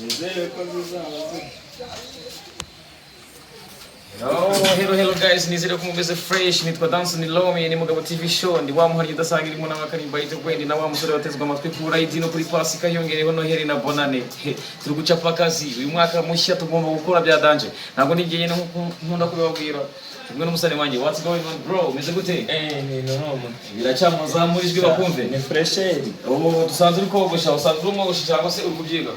nizere ko bizaza. Hello guys, nizere ko mumeze fresh. Nitwa Danson Lomi, ni Mugabo TV show. Ndi wa muhari udasanga irimo n'abakarimba yite kwendi na wa musore watezwe amatwi kura idino kuri Pasika yongereho Noheli na Bonane. Turi gucapa akazi uyu mwaka mushya tugomba gukora bya danje. Ntabwo nigeye nkunda kubabwira. Kimwe n'umusane wanjye, what's going on bro? Umeze gute? Ni normal. Biracamuzamurijwe bakumve. Ni fresh air. Dusanzwe uri kogosha, usanzwe uri mogosha cyangwa se uri kubyiga?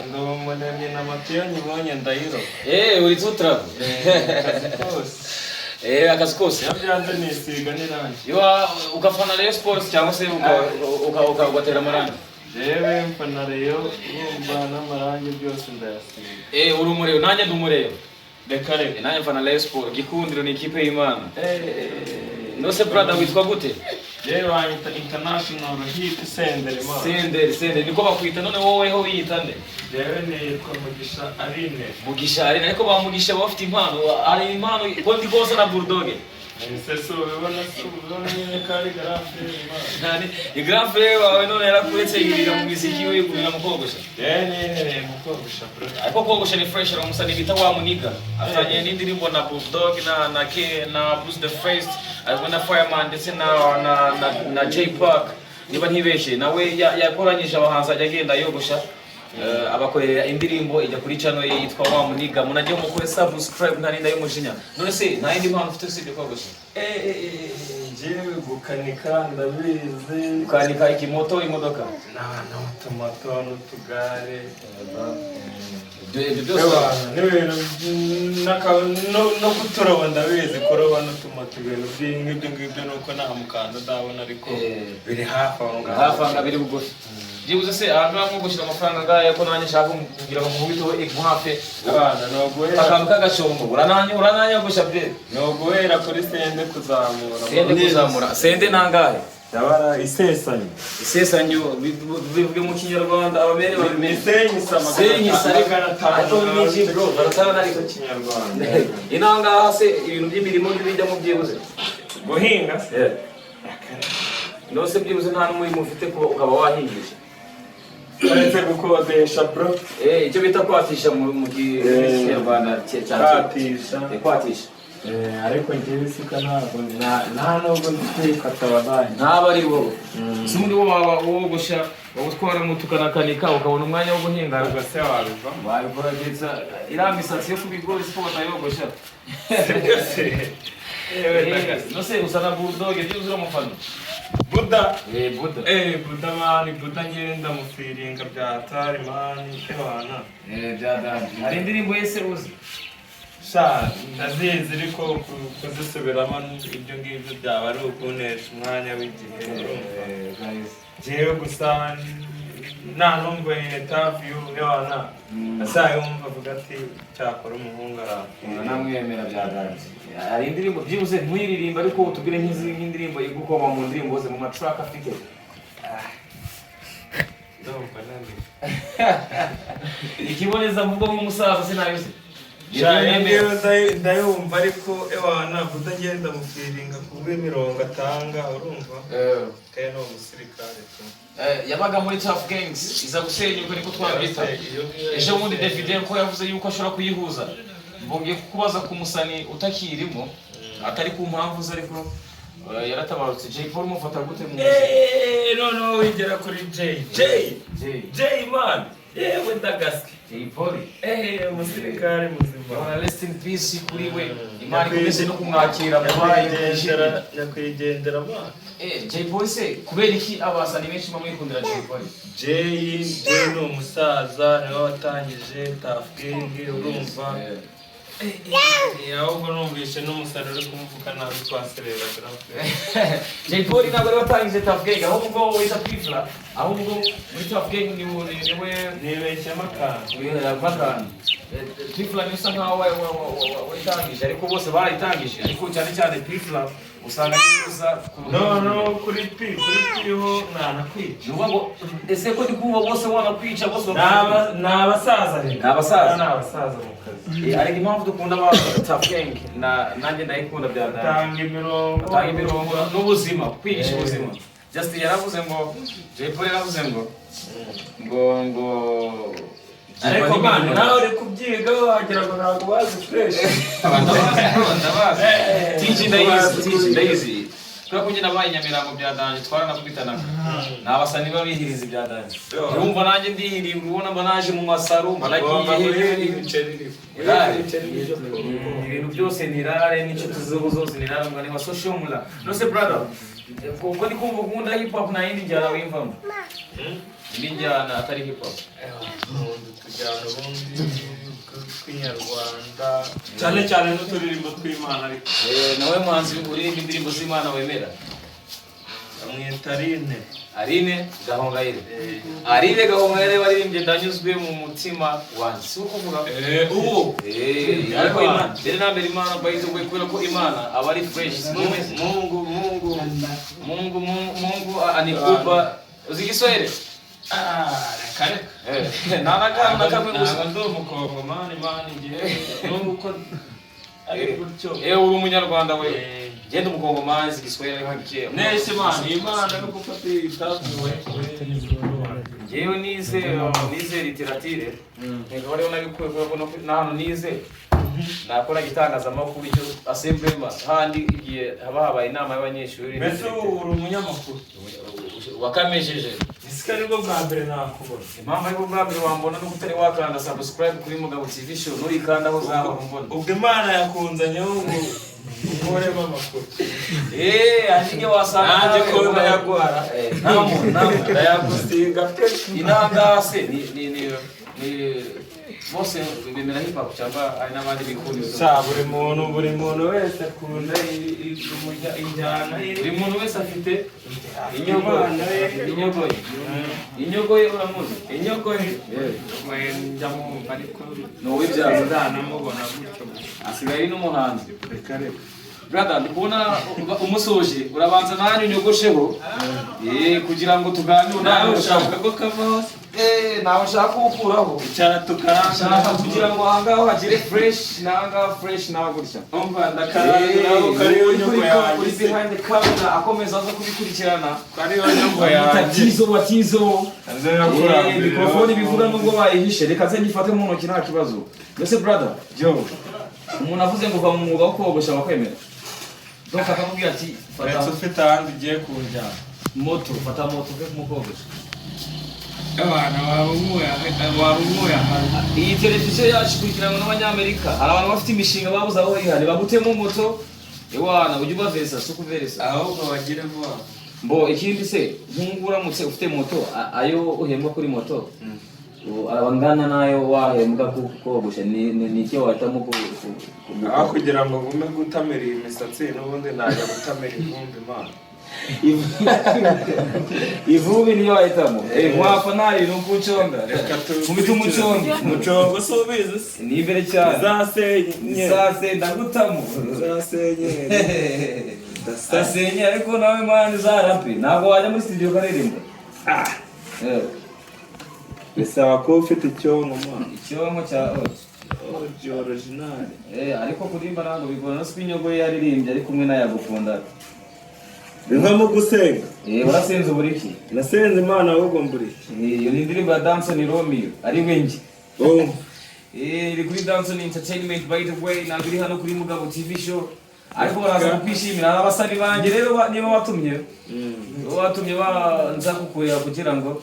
Ndabonye na matiyo nyibonye ndahiro. Uri tutravel. Akazi kose. Yabyanze nisiga n'irangi. Yo ukafana Rayon Sports cyangwa se ugatera amarangi. Jewe mfana Rayon, urumva n'amarangi byose ndayasiga. Uri umureyo, nanjye ndi umureyo. Dekare. Nanjye mfana Rayon Sports, Gikundiro ni ikipe y'Imana. Nose brother witwa gute? Jewe wanyita international hit Senderi man. Senderi, niko bakwita none wowe ho wiyita nde? Jewe nitwa Mugisha Aline. Mugisha Aline, ariko bamugisha bafite impano, ari impano ko ndi kose na Bulldog. Seso ubona nyine kari grafre man. Grand frère wawe none yarakuretse yirira mu miziki we yigurira mu kogosha. Nene mu kogosha bro. Ariko kogosha ni fresh aramusani bita wa muniga. Afanye n'indirimbo na Bulldog na Bruce the Face, ariko na Fireman ndetse na J Park. Niba ntibeshe nawe yakoranyije abahanzi ajya agenda yogosha. Abakorera indirimbo ijya kuri channel ye yitwa wa muniga. Munajye mukore subscribe ntarinda y'umujinya. None se nta yindi mpamvu ufite usibye kogosha? Jewe gukanika ndabizi. Ukanika ikimoto imodoka? Na automoto n'utugare. No kuturoba ndabizi kuroba n'utumoto ibintu by'ingibyo nuko nta mukanda ndabona ariko biri hafi aho ngaho. Hafi aho biri bugufi. Jibuze se ahantu nkugushira amafaranga ngaye ko nanye nshaka kugira ngo mubito iguhafe. Abana no guhera. Akantu kagashombo. Urananye gusha bye. No guhera kuri sende kuzamura. Sende nangahe? Dabara isesanyo bivuge mu Kinyarwanda abamere babimenye samagana ariko miji bro baratana ariko Kinyarwanda. Inanga hase ibintu by'imirimo bijya mu byibuze. Guhinga? No se byibuze nta n'umurimo ufite kuba ukaba wahingisha. Uretse gukodesha bro. Icyo bita kwatisha mu Kinyarwanda cyane. Kwatisha. Ariko njyewe sika nta nubwo ndikata wabaye. Ntaba ari wowe. Si muri wo waba wogosha utwara mu tukanakanika ukabona umwanya wo guhinga ugase wabiva. Wabikora ndetse iramisatsi yo kubigora siporo yogosha. Nose usana Bulldog byuzura umufano. Buddha. Buddha. Buddha mani, Buddha ngenda mufiringa bya atari mani ebana. Byadanje. Hari indirimbo yese uzi? Sha ndazizi ariko kuzisubiramo ibyo ngibyo byaba ari ukunesha umwanya w'igihe. Jewe gusa nta numva interview ebana. Asa yumva avuga ati cyakora umuhungu arapfuye. Namwemera byadanje. Hari indirimbo byibuze ntuyiririmba ariko utubwire nk'indirimbo igukoma mu ndirimbo ze mu matrack afite. Ndumva nani. Ikiboneza mvugo nk'umusaza sinayoze. Ndayumva ariko ewana Buddha ngenda mufiringa kubw'imirongo atanga urumva. Kaye no umusirikare tu. Yabaga muri Tough Gangs iza gusenyuka niko twabita. Ejo bundi David ko yavuze yuko ashobora kuyihuza. Mbonye kubaza ku musani utakirimo atari ku mpamvu ze ariko yaratabarutse. J Paul mufata gute mu no wigera kuri J man. Yewe ndagaske. J Paul. Umusirikare muzima. Rest in peace kuri we. Imana ikomeze no kumwakira mu bayi nyakwigendera man. J Paul se kubera iki abasani benshi bamwikundira J Paul? J ni umusaza niwe watangije Tough Gang urumva. Ahubwo numvise n'umusaruro uri kumuvuka nabi twaserera grave. J Paul ntabwo ari watangije Tough Gang ahubwo wita Pifla ahubwo muri Tough Gang niwe nibeshyamo akantu. Pifla ni usa nkaho wayitangije ariko bose barayitangije ariko cyane Pifla usanga neza no kuri piho nanakwica. Nuvuga ngo ese ko ndi kuba bose wanakwica bose n'abasaza rero. N'abasaza mu kazi. Ariko impamvu dukunda aba Tough Gang nanjye ndayikunda byadanje. Tanga imirongo n'ubuzima kwigisha ubuzima. Just yaravuze ngo J Paul yaravuze ngo ariko man nawe uri kubyiga wagira ngo ntabwo bazi fresh ndabazi tiji ndayizi kubera ko njye nabaye Nyamirambo byadanje twaranakubitanaga nabasani babihiriza ibyadanje urumva nanjye ndihiriye ubona mba naje mu masaro mbanagiye ibintu byose nirare n'inshuti zose nirare ngo ni wa social mula no se brother ko ndi kumva ukunda hip hop na yindi njyana wimvamo indi njyana atari hip hop tujyana ubundi kw'inyarwanda cyane n'uturirimbo tw'Imana ariko nawe muhanzi uririmba indirimbo z'Imana wemera amwita Aline Gahongayire Aline Gahongayire waririmbye ndanyuzwe mu mutima wanjye si ukuvuga ubu ariko Imana mbere na mbere Imana bayize gwe kubera ko Imana aba ari fresh Mungu anikupa uzi Kiswahili kare nana kamwe gusa ndo mukongomani mani ngiye nuko ari gutyo uri umunyarwanda we genda umukongomani uzi Kiswahili hakiye nese mani Imana no gufata itavuwe ngewe nize literature nkaba rero nabikuye ko na hano nize nakora gitangazamakuru icyo assemblement handi igihe habaye inama y'abanyeshuri mbese uri umunyamakuru wakamejeje isikari bwo bwa mbere nakubona impamvu ariko bwa mbere wambona no kutari wakanda subscribe kuri Mugabo TV show nuyikandaho zaba mbona ubwo Imana yakunzanyeho ubu umore b'amakuru anjye wasanga nanjye ko ndayagwara ndayagusiga pe inangase ni bose bemera hip hop cyangwa ari n'abandi bikunda buri muntu wese akunda injyana buri muntu wese afite inyogoye uramuzi inyogoye njyamo ariko wowe byaza ndanamubona gutyo asigaye n'umuhanzi reka brother ndikubona umusoje urabanza nanyu nyogosheho kugira ngo tuganire nawe ushaka ko kavaho nawe ushaka gukuraho cyane tukarashaka kugira ngo ahangaho hagire fresh nanga fresh nawe gutya umva ndakarangiraho kariyo nyoko yawe behind the camera akomeza aza kubikurikirana kariyo nyoko yawe tizo mikrofone bivuga nubwo bayihishe reka nze ngifate mu ntoki nta kibazo mbese brother umuntu avuze ngo uva mu mwuga wo kogosha wakwemera donc akakubwira ati fata ufite ahandi ugiye kunjyana fata moto uve kumukogosha abana wabumuya iyi televiziyo yacu ikurikiranwa n'abanyamerika hari abantu bafite imishinga babuze aho ihari bagutemo moto ewana ujya ubaveresa si ukuveresa ahubwo bagire vuba mbo ikindi se nk'ubu uramutse ufite moto ayo uhembwa kuri moto arabangana nayo wahembwa kogosha ni iki wahitamo aho kugira ngo gume gutamira iyi misatsi n'ubundi najya gutamira ivumbi Imana ivumbi niyo wahitamo mwapfa ntari n'ukuconga mubita umucongo si ubizi ni imbere cyane zasenye ndagutamo zasenye ariko nawe mwana zarapi ntabwo wajya muri studio ukaririmba bisaba ko ufite icyonko icyonko cya original ariko kuririmba ntabwo bigora no swinyogo yaririmbye ari kumwe n'ayagukunda nka mu gusenga warasenze uburiki nasenze Imana ahubwo mburiki iyo ni indirimbo ya Danson Romeo ari wengi iri kuri Danson Entertainment by the way ntabwo iri hano kuri Mugabo TV show ariko baraza kukwishimira hari abasani banjye rero niba watumye banza kukureba kugira ngo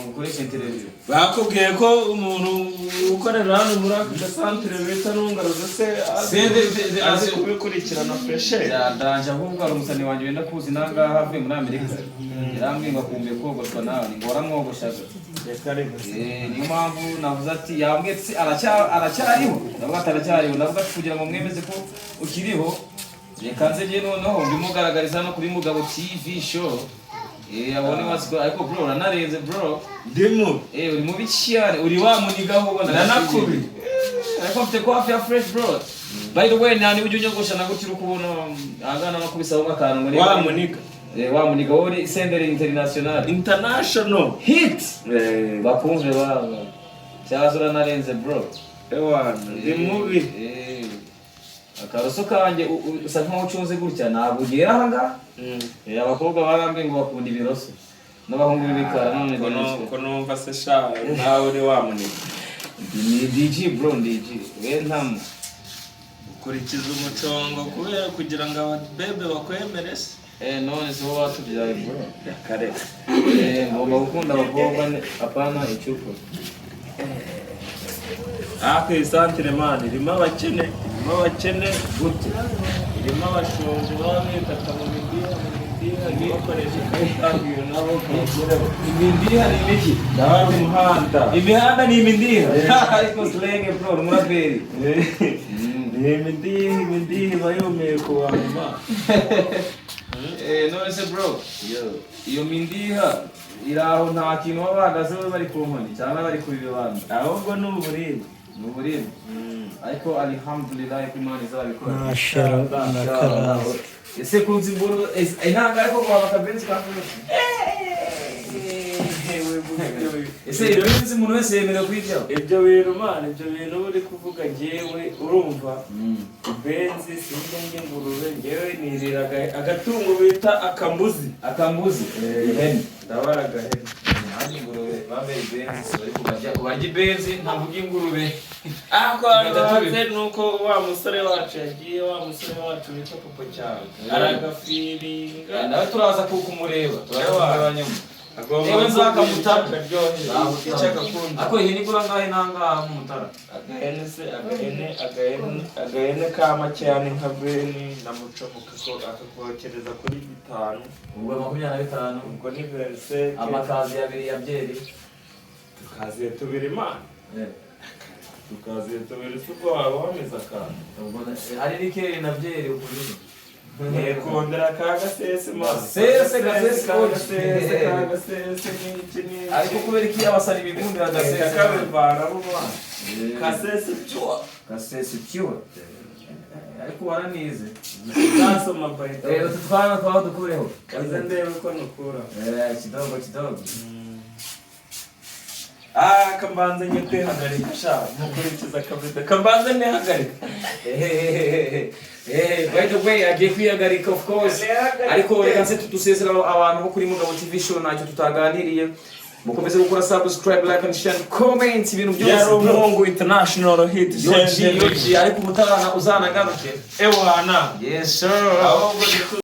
ukoreshe interview bakubwiye ko umuntu ukorera hano muri aka gasantere bita Ntungaruzo se azi kubikurikirana freshe ndanje ahubwo ari umusani wanjye wenda kuzi nangaha avuye muri Amerika yarambwiye ngo akumbuye kogoshwa nawe ngo waramwogoshaga niyo mpamvu navuze ati yambwiye aracyariho ndavuga ati aracyariho ndavuga ati kugira ngo mwemeze ko ukiriho reka nze njye noneho mbimugaragariza no kuri Mugabo TV show abone wasiko ariko bro uranarenze bro ndimo uri mubi cyane uri wa munigaho ubona nanakubi ariko mfite coffee ya fresh bro by the way nani ujye unyogosha nagukira ukubona angana no kubisaho akantu muri wa muniga wori Senderi international hit bakumve baba cyazura narenze bro ndi mubi akaroso kanjye usa nkaho ucunze gutya ntabwo ugera aha ngaha abakobwa barambwiye ngo bakunda ibiroso n'abahungu b'ibikara none ko numva se sha nawe uri wa muniga Ni DG bro, DG. We ntamu. Ukurikiza umucongo kubera kugira ngo ababebe bakwemere se. None se wowe watubyaye bro. Kare. Ngomba gukunda abakobwa apana icyuko. Ku santere man irimo abakene gute. Irimo abashonje baba bitaka mu midiha bakoresha kayitangiyo nabo kugera. Imindiha ni miki. Ndabara umuhanda. Imihanda ni imindiha. Ariko slenge bro, umuraperi. Imindiha bayomeye ku bantu. None se bro, iyo mindiha iraho nta kintu babagaze bari ku nkoni cyangwa bari kuri bibanda. Ahubwo ni uburibwe. Nuburimo. Ariko alhamdulillah ko Imana izabikora. Mashara nakara. Ese kunzi mboro inanga ariko kwa bakabenzi kavuze. Ese ibyo bizi umuntu wese yemerewe kwibya. Ibyo bintu man, ibyo bintu uri kuvuga jewe urumva. Benzi sinjye ngurube ngewe niriraga agatungo bita akambuzi. Ihene. Ndabaraga hene. Nani ngurube babe benzi bari kubarya benzi ntavuga ingurube. Ako arabaze nuko wa musore wacu yagiye bita Popo cyane. Aragafiringa. Nawe turaza kumureba. Turaza nyuma. Agomba nzakamutaka icyaka kundi. Ako ihene igura ngahe nanga mu mutara. Agahene kama cyane nka beni na mucomuka ko akakokereza kuri 5. Ubwo 25. Ubwo ni verse. Amakazi abiri ya byeri. Tukaziye tubiri man. Tukaziye tubiri suko wabameza kandi. Ubwo ari rikeri na byeri ukuri. Kondera kagasese man. Sese ni. Ariko kubera iki abasari bigundira gasese kabivana mu man. Kasese cyuwa. Ariko waranize. Nasoma bayita. Tutwana kwa dukureho. Kaze ndebe ko nukura. Kidogo. Kambanze nye kwihagarika sha mukurikiza kabida. Kambanze nehagarika. By the way, agiye kwihagarika of course. Ariko reka se tutusezera abantu bo kuri Mugabo TV show ntacyo tutaganiriye. Mukomeze gukora subscribe, like and share, comment ibintu byose. Yaro Mungu international hit. Yoji ariko umutarana uzanagaruke. Ewana. Yes sir.